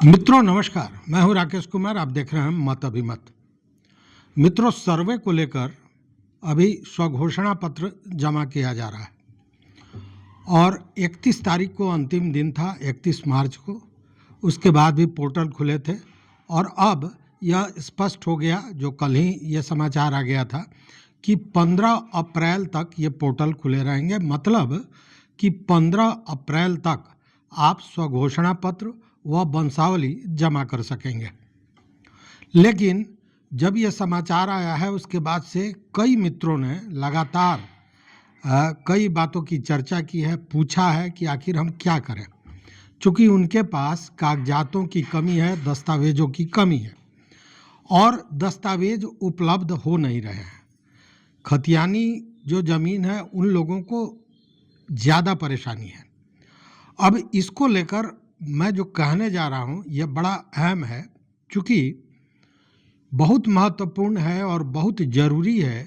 मित्रों नमस्कार, मैं हूं राकेश कुमार। आप देख रहे हैं मत अभिमत। मित्रों, सर्वे को लेकर अभी स्वघोषणा पत्र जमा किया जा रहा है और 31 तारीख को अंतिम दिन था, 31 मार्च को। उसके बाद भी पोर्टल खुले थे और अब यह स्पष्ट हो गया, जो कल ही ये समाचार आ गया था, कि 15 अप्रैल तक ये पोर्टल खुले रहेंगे। मतलब कि 15 अप्रैल तक आप स्वघोषणा पत्र व वंशावली जमा कर सकेंगे। लेकिन जब ये समाचार आया है उसके बाद से कई मित्रों ने लगातार कई बातों की चर्चा की है, पूछा है कि आखिर हम क्या करें, चूँकि उनके पास कागजातों की कमी है, दस्तावेजों की कमी है और दस्तावेज उपलब्ध हो नहीं रहे हैं। खतियानी जो ज़मीन है उन लोगों को ज़्यादा परेशानी है। अब इसको लेकर मैं जो कहने जा रहा हूँ यह बड़ा अहम है, क्योंकि बहुत महत्वपूर्ण है और बहुत ज़रूरी है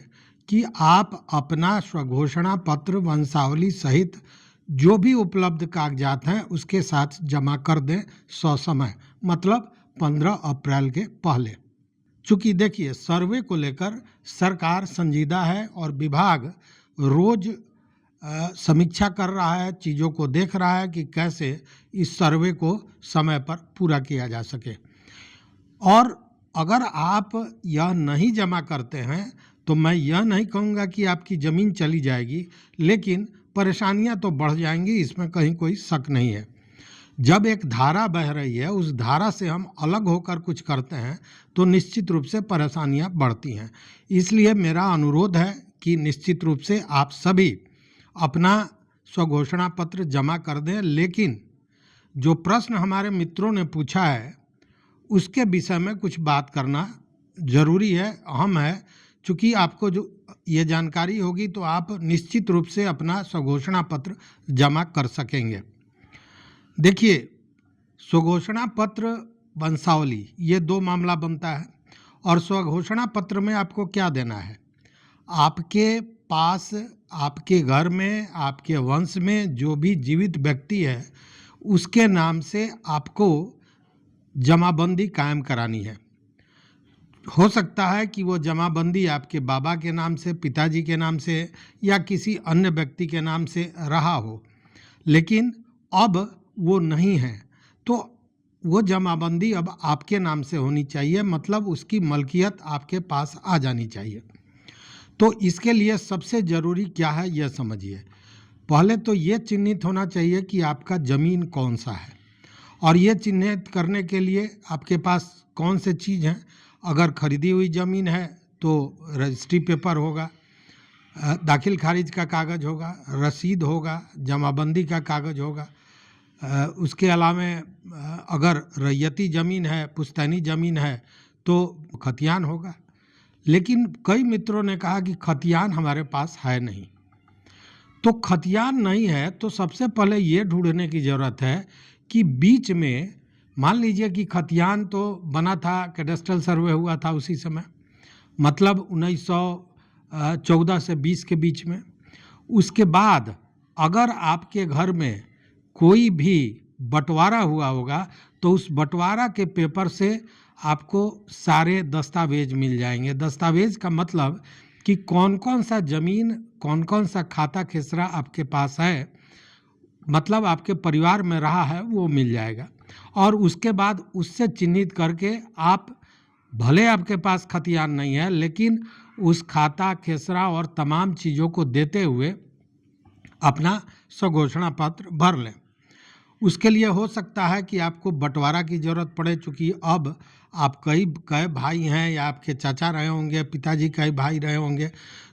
कि आप अपना स्वघोषणा पत्र वंशावली सहित जो भी उपलब्ध कागजात हैं उसके साथ जमा कर दें ससमय, मतलब 15 अप्रैल के पहले। चूँकि देखिए, सर्वे को लेकर सरकार संजीदा है और विभाग रोज़ समीक्षा कर रहा है, चीज़ों को देख रहा है कि कैसे इस सर्वे को समय पर पूरा किया जा सके। और अगर आप यह नहीं जमा करते हैं तो मैं यह नहीं कहूँगा कि आपकी ज़मीन चली जाएगी, लेकिन परेशानियां तो बढ़ जाएंगी, इसमें कहीं कोई शक नहीं है। जब एक धारा बह रही है, उस धारा से हम अलग होकर कुछ करते हैं तो निश्चित रूप से परेशानियां बढ़ती हैं। इसलिए मेरा अनुरोध है कि निश्चित रूप से आप सभी अपना स्वघोषणा पत्र जमा कर दें। लेकिन जो प्रश्न हमारे मित्रों ने पूछा है उसके विषय में कुछ बात करना ज़रूरी है, अहम है। चूँकि आपको जो ये जानकारी होगी तो आप निश्चित रूप से अपना स्वघोषणा पत्र जमा कर सकेंगे। देखिए, स्वघोषणा पत्र वंशावली ये दो मामला बनता है और स्वघोषणा पत्र में आपको क्या देना है? आपके पास, आपके घर में, आपके वंश में जो भी जीवित व्यक्ति है उसके नाम से आपको जमाबंदी कायम करानी है। हो सकता है कि वो जमाबंदी आपके बाबा के नाम से, पिताजी के नाम से या किसी अन्य व्यक्ति के नाम से रहा हो, लेकिन अब वो नहीं है, तो वो जमाबंदी अब आपके नाम से होनी चाहिए, मतलब उसकी मलकियत आपके पास आ जानी चाहिए। तो इसके लिए सबसे ज़रूरी क्या है यह समझिए। पहले तो ये चिन्हित होना चाहिए कि आपका ज़मीन कौन सा है, और ये चिन्हित करने के लिए आपके पास कौन से चीज़ हैं। अगर खरीदी हुई ज़मीन है तो रजिस्ट्री पेपर होगा, दाखिल खारिज का कागज़ होगा, रसीद होगा, जमाबंदी का कागज़ होगा। उसके अलावा अगर रैयती ज़मीन है, पुश्तैनी ज़मीन है तो खतियान होगा। लेकिन कई मित्रों ने कहा कि खतियान हमारे पास है नहीं। तो खतियान नहीं है तो सबसे पहले ये ढूंढने की ज़रूरत है कि बीच में, मान लीजिए कि खतियान तो बना था, कैडेस्ट्रल सर्वे हुआ था उसी समय, मतलब 1914 से 20 के बीच में। उसके बाद अगर आपके घर में कोई भी बंटवारा हुआ होगा तो उस बंटवारा के पेपर से आपको सारे दस्तावेज मिल जाएंगे। दस्तावेज का मतलब कि कौन कौन सा ज़मीन, कौन कौन सा खाता खेसरा आपके पास है, मतलब आपके परिवार में रहा है, वो मिल जाएगा। और उसके बाद उससे चिन्हित करके आप, भले आपके पास खतियान नहीं है, लेकिन उस खाता खेसरा और तमाम चीज़ों को देते हुए अपना स्वघोषणा पत्र भर लें। उसके लिए हो सकता है कि आपको बंटवारा की ज़रूरत पड़े, चूँकि अब आप कई भाई हैं, या आपके चाचा रहे होंगे, पिताजी कई भाई रहे होंगे,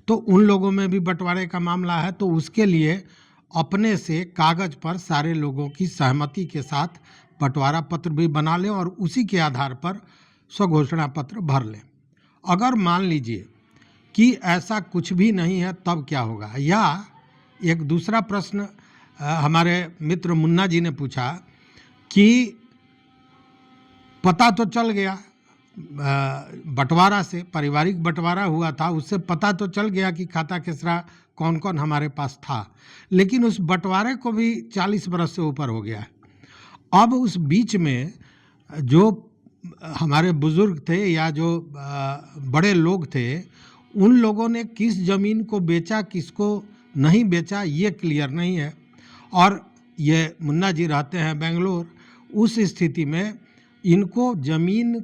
तो उन लोगों में भी बंटवारे का मामला है। तो उसके लिए अपने से कागज़ पर सारे लोगों की सहमति के साथ बंटवारा पत्र भी बना लें और उसी के आधार पर स्वघोषणा पत्र भर लें। अगर मान लीजिए कि ऐसा कुछ भी नहीं है तब क्या होगा? या एक दूसरा प्रश्न हमारे मित्र मुन्ना जी ने पूछा कि पता तो चल गया, बंटवारा से, पारिवारिक बंटवारा हुआ था, उससे पता तो चल गया कि खाता खेसरा कौन कौन हमारे पास था, लेकिन उस बंटवारे को भी 40 बरस से ऊपर हो गया है। अब उस बीच में जो हमारे बुजुर्ग थे या जो बड़े लोग थे, उन लोगों ने किस ज़मीन को बेचा, किसको नहीं बेचा, ये क्लियर नहीं है। और ये मुन्ना जी रहते हैं बेंगलोर, उस स्थिति में इनको ज़मीन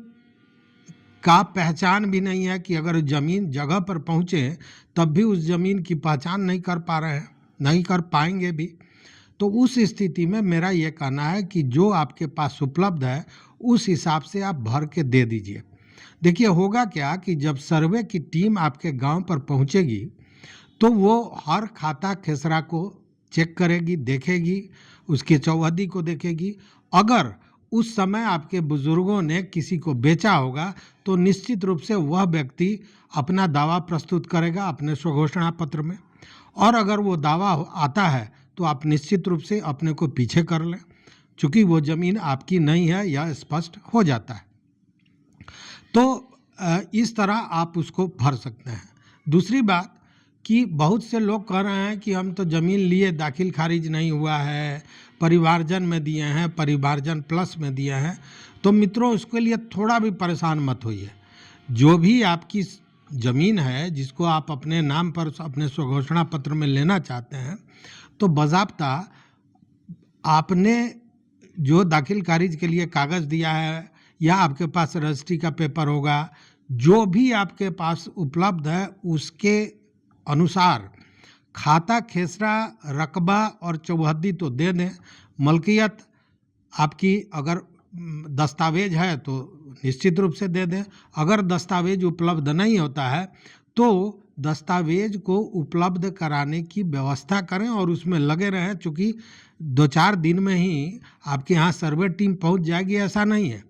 का पहचान भी नहीं है कि अगर ज़मीन जगह पर पहुँचे तब भी उस ज़मीन की पहचान नहीं कर पा रहे हैं, नहीं कर पाएंगे भी। तो उस स्थिति में मेरा ये कहना है कि जो आपके पास उपलब्ध है उस हिसाब से आप भर के दे दीजिए। देखिए होगा क्या कि जब सर्वे की टीम आपके गांव पर पहुंचेगी तो वो हर खाता खेसरा को चेक करेगी, देखेगी, उसके चौहद्दी को देखेगी। अगर उस समय आपके बुजुर्गों ने किसी को बेचा होगा तो निश्चित रूप से वह व्यक्ति अपना दावा प्रस्तुत करेगा अपने स्वघोषणा पत्र में, और अगर वो दावा आता है तो आप निश्चित रूप से अपने को पीछे कर लें, चूँकि वो ज़मीन आपकी नहीं है, यह स्पष्ट हो जाता है। तो इस तरह आप उसको भर सकते हैं। दूसरी बात कि बहुत से लोग कह रहे हैं कि हम तो ज़मीन लिए, दाखिल खारिज नहीं हुआ है, परिवारजन में दिए हैं, परिवारजन प्लस में दिए हैं। तो मित्रों, उसके लिए थोड़ा भी परेशान मत होइए। जो भी आपकी ज़मीन है जिसको आप अपने नाम पर अपने स्वघोषणा पत्र में लेना चाहते हैं, तो बाज़ाब्ता आपने जो दाखिल खारिज के लिए कागज़ दिया है या आपके पास रजिस्ट्री का पेपर होगा, जो भी आपके पास उपलब्ध है उसके अनुसार खाता खेसरा, रकबा और चौहद्दी तो दे दें। मलकियत आपकी अगर दस्तावेज है तो निश्चित रूप से दे दें। अगर दस्तावेज उपलब्ध नहीं होता है तो दस्तावेज को उपलब्ध कराने की व्यवस्था करें और उसमें लगे रहें, चूँकि 2-4 दिन में ही आपके यहाँ सर्वे टीम पहुँच जाएगी, ऐसा नहीं है।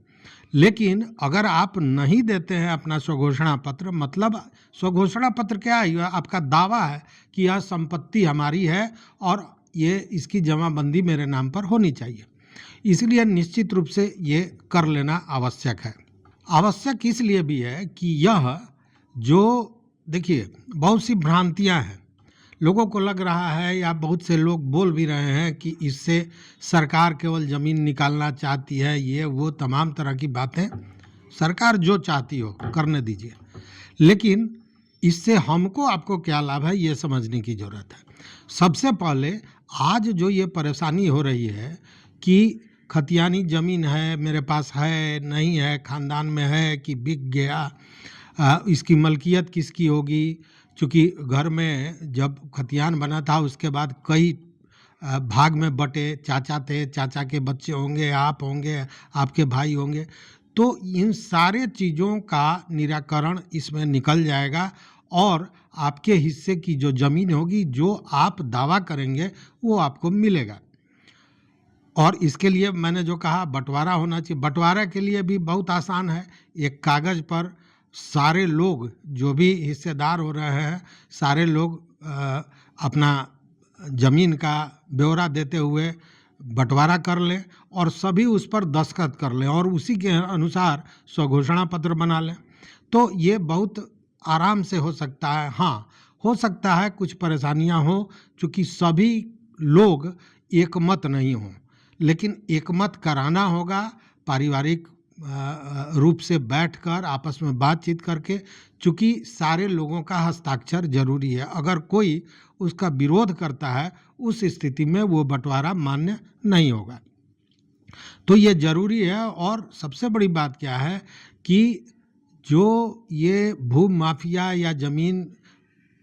लेकिन अगर आप नहीं देते हैं अपना स्वघोषणा पत्र, मतलब स्वघोषणा पत्र क्या है? यह आपका दावा है कि यह संपत्ति हमारी है और ये इसकी जमाबंदी मेरे नाम पर होनी चाहिए। इसलिए निश्चित रूप से ये कर लेना आवश्यक है। आवश्यक इसलिए भी है कि यह जो देखिए बहुत सी भ्रांतियां हैं, लोगों को लग रहा है या बहुत से लोग बोल भी रहे हैं कि इससे सरकार केवल ज़मीन निकालना चाहती है, ये वो तमाम तरह की बातें। सरकार जो चाहती हो करने दीजिए, लेकिन इससे हमको आपको क्या लाभ है ये समझने की ज़रूरत है। सबसे पहले आज जो ये परेशानी हो रही है कि खतियानी ज़मीन है, मेरे पास है नहीं है, ख़ानदान में है कि बिक गया, इसकी मलकियत किसकी होगी। चूँकि घर में जब खतियान बना था उसके बाद कई भाग में बटे, चाचा थे, चाचा के बच्चे होंगे, आप होंगे, आपके भाई होंगे, तो इन सारे चीज़ों का निराकरण इसमें निकल जाएगा और आपके हिस्से की जो ज़मीन होगी, जो आप दावा करेंगे वो आपको मिलेगा। और इसके लिए मैंने जो कहा बंटवारा होना चाहिए। बंटवारा के लिए भी बहुत आसान है, एक कागज़ पर सारे लोग जो भी हिस्सेदार हो रहे हैं, सारे लोग अपना ज़मीन का ब्यौरा देते हुए बंटवारा कर लें और सभी उस पर दस्तखत कर लें और उसी के अनुसार स्वघोषणा पत्र बना लें, तो ये बहुत आराम से हो सकता है। हाँ, हो सकता है कुछ परेशानियां हों, चूँकि सभी लोग एकमत नहीं हों, लेकिन एकमत कराना होगा पारिवारिक रूप से बैठकर आपस में बातचीत करके, चूँकि सारे लोगों का हस्ताक्षर जरूरी है। अगर कोई उसका विरोध करता है उस स्थिति में वो बंटवारा मान्य नहीं होगा। तो ये जरूरी है। और सबसे बड़ी बात क्या है कि जो ये भू माफिया या ज़मीन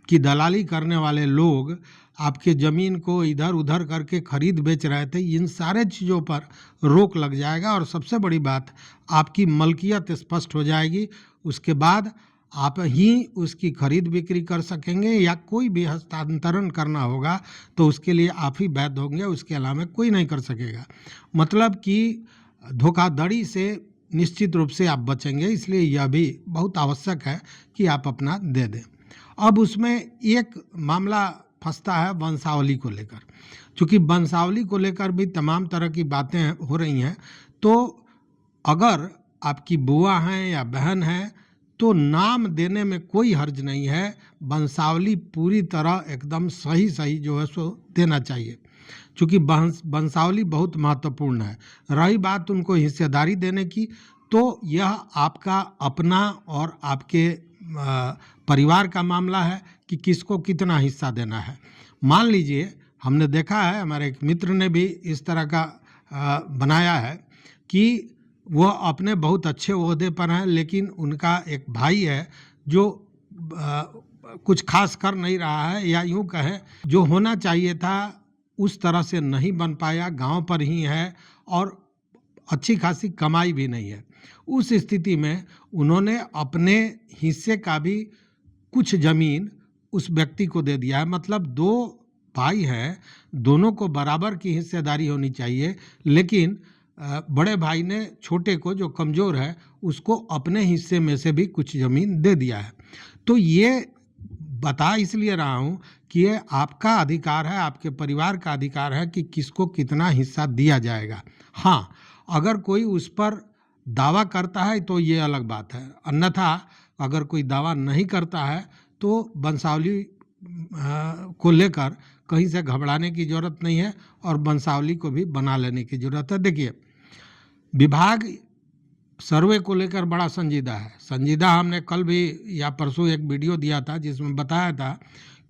की दलाली करने वाले लोग आपके ज़मीन को इधर उधर करके खरीद बेच रहे थे, इन सारे चीज़ों पर रोक लग जाएगा और सबसे बड़ी बात आपकी मलकियत स्पष्ट हो जाएगी। उसके बाद आप ही उसकी खरीद बिक्री कर सकेंगे या कोई भी हस्तांतरण करना होगा तो उसके लिए आप ही वैध होंगे, उसके अलावा कोई नहीं कर सकेगा। मतलब कि धोखाधड़ी से निश्चित रूप से आप बचेंगे, इसलिए यह भी बहुत आवश्यक है कि आप अपना दे दें। अब उसमें एक मामला फंसता है वंशावली को लेकर। चूँकि वंशावली को लेकर भी तमाम तरह की बातें हो रही हैं, तो अगर आपकी बुआ हैं या बहन हैं तो नाम देने में कोई हर्ज नहीं है। वंशावली पूरी तरह एकदम सही जो है सो देना चाहिए। चूँकि वंशावली बहुत महत्वपूर्ण है। रही बात उनको हिस्सेदारी देने की, तो यह आपका अपना और आपके परिवार का मामला है कि किसको कितना हिस्सा देना है। मान लीजिए, हमने देखा है, हमारे एक मित्र ने भी इस तरह का बनाया है कि वह अपने बहुत अच्छे ओहदे पर हैं, लेकिन उनका एक भाई है जो कुछ खास कर नहीं रहा है, या यूँ कहें जो होना चाहिए था उस तरह से नहीं बन पाया, गांव पर ही है और अच्छी खासी कमाई भी नहीं है। उस स्थिति में उन्होंने अपने हिस्से का भी कुछ ज़मीन उस व्यक्ति को दे दिया है। मतलब दो भाई हैं, दोनों को बराबर की हिस्सेदारी होनी चाहिए, लेकिन बड़े भाई ने छोटे को, जो कमज़ोर है, उसको अपने हिस्से में से भी कुछ ज़मीन दे दिया है। तो ये बता इसलिए रहा हूँ कि ये आपका अधिकार है, आपके परिवार का अधिकार है कि किसको कितना हिस्सा दिया जाएगा। हाँ, अगर कोई उस पर दावा करता है तो ये अलग बात है, अन्यथा अगर कोई दावा नहीं करता है तो वंशावली को लेकर कहीं से घबराने की ज़रूरत नहीं है और वंशावली को भी बना लेने की ज़रूरत है। देखिए, विभाग सर्वे को लेकर बड़ा संजीदा है। संजीदा हमने कल भी या परसों एक वीडियो दिया था जिसमें बताया था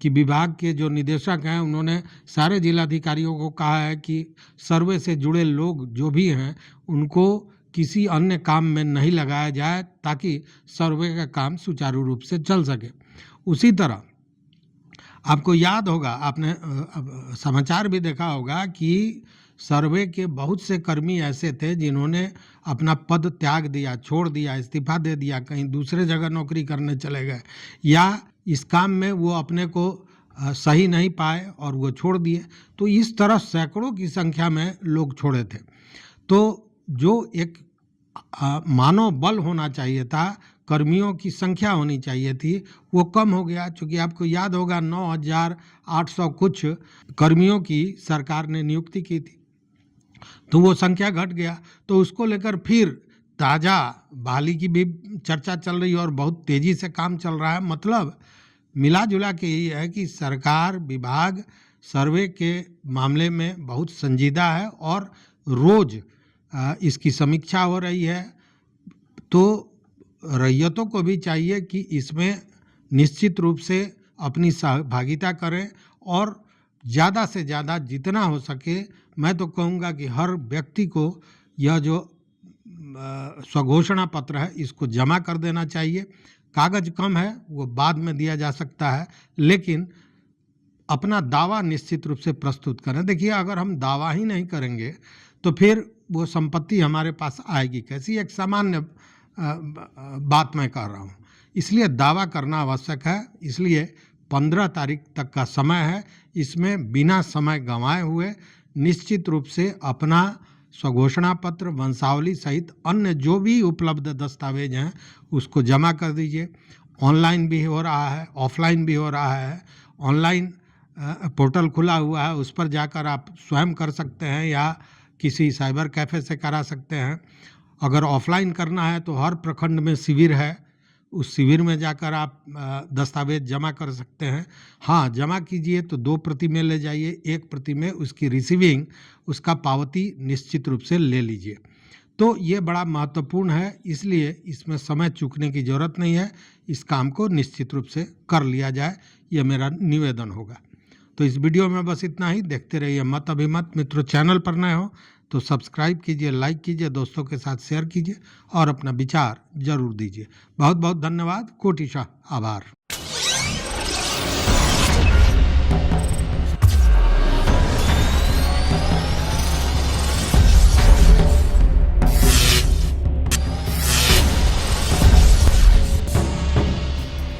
कि विभाग के जो निदेशक हैं उन्होंने सारे जिलाधिकारियों को कहा है कि सर्वे से जुड़े लोग जो भी हैं उनको किसी अन्य काम में नहीं लगाया जाए, ताकि सर्वे का काम सुचारू रूप से चल सके। उसी तरह आपको याद होगा, आपने समाचार भी देखा होगा कि सर्वे के बहुत से कर्मी ऐसे थे जिन्होंने अपना पद त्याग दिया, छोड़ दिया, इस्तीफा दे दिया, कहीं दूसरे जगह नौकरी करने चले गए, या इस काम में वो अपने को सही नहीं पाए और वो छोड़ दिए। तो इस तरह सैकड़ों की संख्या में लोग छोड़े थे। तो जो एक मानव बल होना चाहिए था, कर्मियों की संख्या होनी चाहिए थी, वो कम हो गया। चूँकि आपको याद होगा 9,800 कुछ कर्मियों की सरकार ने नियुक्ति की थी, तो वो संख्या घट गया। तो उसको लेकर फिर ताज़ा बहाली की भी चर्चा चल रही है और बहुत तेज़ी से काम चल रहा है। मतलब मिला जुला के यही है कि सरकार, विभाग सर्वे के मामले में बहुत संजीदा है और रोज़ इसकी समीक्षा हो रही है। तो रैयतों को भी चाहिए कि इसमें निश्चित रूप से अपनी सहभागिता करें और ज़्यादा से ज़्यादा जितना हो सके, मैं तो कहूँगा कि हर व्यक्ति को यह जो स्वघोषणा पत्र है इसको जमा कर देना चाहिए। कागज़ कम है, वो बाद में दिया जा सकता है, लेकिन अपना दावा निश्चित रूप से प्रस्तुत करें। देखिए, अगर हम दावा ही नहीं करेंगे तो फिर वो संपत्ति हमारे पास आएगी कैसी? एक सामान्य बात मैं कर रहा हूँ, इसलिए दावा करना आवश्यक है। इसलिए 15 तारीख तक का समय है, इसमें बिना समय गंवाए हुए निश्चित रूप से अपना स्वघोषणा पत्र, वंशावली सहित अन्य जो भी उपलब्ध दस्तावेज हैं उसको जमा कर दीजिए। ऑनलाइन भी हो रहा है, ऑफलाइन भी हो रहा है। ऑनलाइन पोर्टल खुला हुआ है, उस पर जाकर आप स्वयं कर सकते हैं या किसी साइबर कैफ़े से करा सकते हैं। अगर ऑफलाइन करना है तो हर प्रखंड में शिविर है, उस शिविर में जाकर आप दस्तावेज जमा कर सकते हैं। हाँ, जमा कीजिए तो 2 प्रति में ले जाइए, 1 प्रति में उसकी रिसीविंग, उसका पावती निश्चित रूप से ले लीजिए। तो ये बड़ा महत्वपूर्ण है, इसलिए इसमें समय चूकने की ज़रूरत नहीं है। इस काम को निश्चित रूप से कर लिया जाए, ये मेरा निवेदन होगा। तो इस वीडियो में बस इतना ही। देखते रहिए मत अभिमत। मित्रों, चैनल पर नए हो तो सब्सक्राइब कीजिए, लाइक कीजिए, दोस्तों के साथ शेयर कीजिए और अपना विचार जरूर दीजिए। बहुत बहुत धन्यवाद, कोटिशः आभार।